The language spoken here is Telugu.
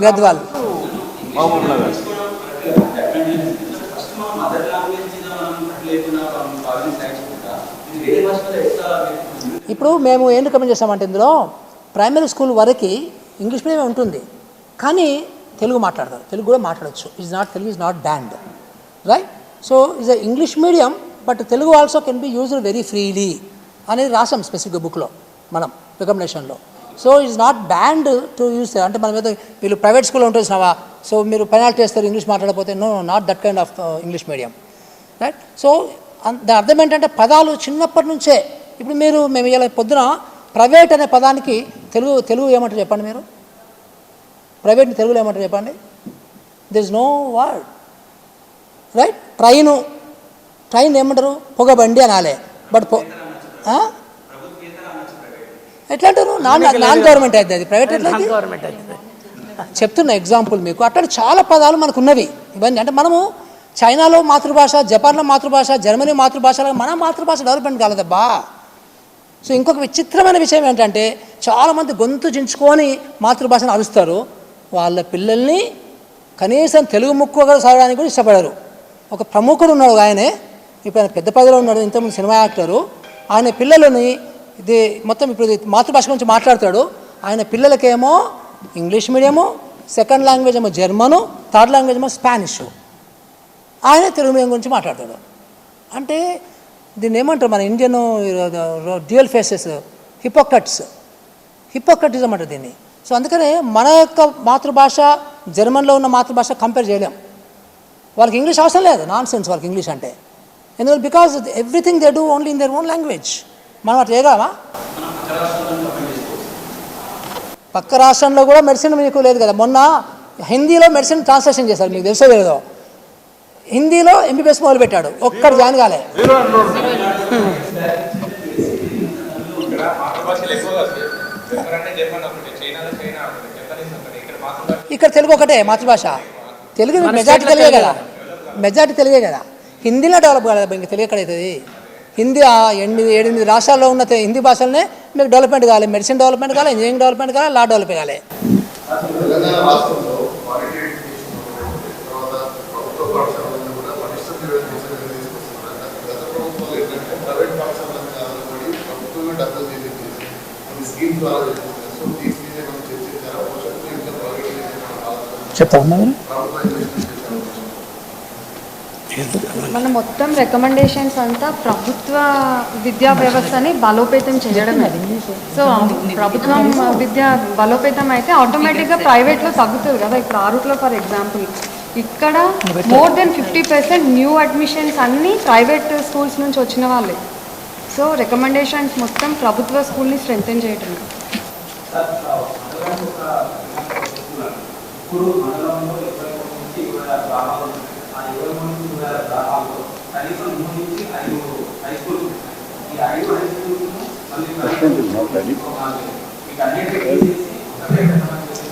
గద్వాల్. ఇప్పుడు మేము ఏం రికమెండ్ చేస్తామంటే ఇందులో ప్రైమరీ స్కూల్ వరకు ఇంగ్లీష్ మీడియం ఉంటుంది, కానీ తెలుగు మాట్లాడతారు, తెలుగు కూడా మాట్లాడచ్చు. Telugu is not banned, right? So is a English medium, but Telugu also can be used very freely అనేది రాసాం స్పెసిఫిక్గా బుక్లో మనం రికమెండేషన్లో. So is not banned to use. అంటే మన మీద వీళ్ళు ప్రైవేట్ స్కూల్లో ఉంటున్నావా, సో మీరు పెనాల్టీ వేస్తారు ఇంగ్లీష్ మాట్లాడకపోతే. No, not that kind of English medium, right? So దాని అర్థం ఏంటంటే పదాలు చిన్నప్పటి నుంచే. ఇప్పుడు మేము ఇలా పొద్దున ప్రైవేట్ అనే పదానికి తెలుగు ఏమంటారు చెప్పండి మీరు? ప్రైవేట్ని తెలుగులో ఏమంటారు చెప్పండి? There is no word, right? Train ఏమంటారు? పొగబండి అనాలే. బట్ ఎట్లా అంటారు? నాన్ గవర్నమెంట్ అయితే అది, ప్రైవేట్ ఎట్లా గవర్నమెంట్ అవుతుంది. చెప్తున్న ఎగ్జాంపుల్ మీకు. అట్లా చాలా పదాలు మనకు ఉన్నవి ఇవన్నీ. అంటే మనము చైనాలో మాతృభాష, జపాన్లో మాతృభాష, జర్మనీ మాతృభాషలో మన మాతృభాష డెవలప్మెంట్ కాలేదబ్బా. సో ఇంకొక విచిత్రమైన విషయం ఏంటంటే చాలామంది గొంతు చించుకొని మాతృభాషను అరుస్తారు, వాళ్ళ పిల్లల్ని కనీసం తెలుగు ముక్కుగా చదవడానికి కూడా ఇష్టపడరు. ఒక ప్రముఖుడు ఉన్నాడు, ఆయనే ఇప్పుడు ఆయన పెద్ద పదవిలో ఉన్నాడు, ఇంతకుముందు సినిమా యాక్టరు. ఆయన పిల్లలని ఇది మొత్తం ఇప్పుడు మాతృభాష గురించి మాట్లాడతాడు. ఆయన పిల్లలకేమో ఇంగ్లీష్ మీడియము, సెకండ్ లాంగ్వేజ్ ఏమో జర్మను, థర్డ్ లాంగ్వేజ్ ఏమో స్పానిష్. ఆయన తెలుగు మీడియం గురించి మాట్లాడతాడు. అంటే దీన్ని ఏమంటారు మన ఇండియన్ డ్యూయల్ ఫేసెస్, హిపోక్రటిజం అంటారు దీన్ని. సో అందుకనే మన యొక్క మాతృభాష జర్మన్లో ఉన్న మాతృభాష కంపేర్ చేయలేం. వాళ్ళకి ఇంగ్లీష్ అవసరం లేదు, నాన్ సెన్స్ వాళ్ళకి ఇంగ్లీష్ అంటే. ఎందుకంటే because everything they do only in their own language. మనం అట్లా చేయగలమా? పక్క రాష్ట్రంలో కూడా మెడిసిన్ మీకు లేదు కదా. మొన్న హిందీలో మెడిసిన్ ట్రాన్స్లేషన్ చేశారు, మీకు తెలుసో లేదో. హిందీలో ఎంబీబీఎస్ మొదలుపెట్టాడు, ఒక్కడు జాయిన్ కాలే. ఇక్కడ తెలుగు ఒకటే మాతృభాష. తెలుగు మెజారిటీ తెలియే కదా. హిందీలో డెవలప్ కాలేదు, ఇంకా తెలుగు ఎక్కడవుతుంది? హిందీ 8 రాష్ట్రాల్లో ఉన్న హిందీ భాషలనే మీకు డెవలప్మెంట్ కావాలి. మెడిసిన్ డెవలప్మెంట్ కావాలి, ఇంజనీరింగ్ డెవలప్మెంట్ కావాలి, లా డెవలప్ కావాలి. చెప్తామన్నా మన మొత్తం రికమెండేషన్స్ అంతా ప్రభుత్వ విద్యా వ్యవస్థని బలోపేతం చేయడమే. సో ప్రభుత్వం విద్య బలోపేతం అయితే ఆటోమేటిక్గా ప్రైవేట్లో తగ్గుతుంది కదా. ఇప్పుడు ఆరుట్లో ఫర్ ఎగ్జాంపుల్ ఇక్కడ మోర్ దెన్ 50% న్యూ అడ్మిషన్స్ అన్నీ ప్రైవేట్ స్కూల్స్ నుంచి వచ్చిన వాళ్ళే. సో రికమెండేషన్స్ మొత్తం ప్రభుత్వ స్కూల్ని స్ట్రెంథెన్ చేయటం. Assistant is not ready.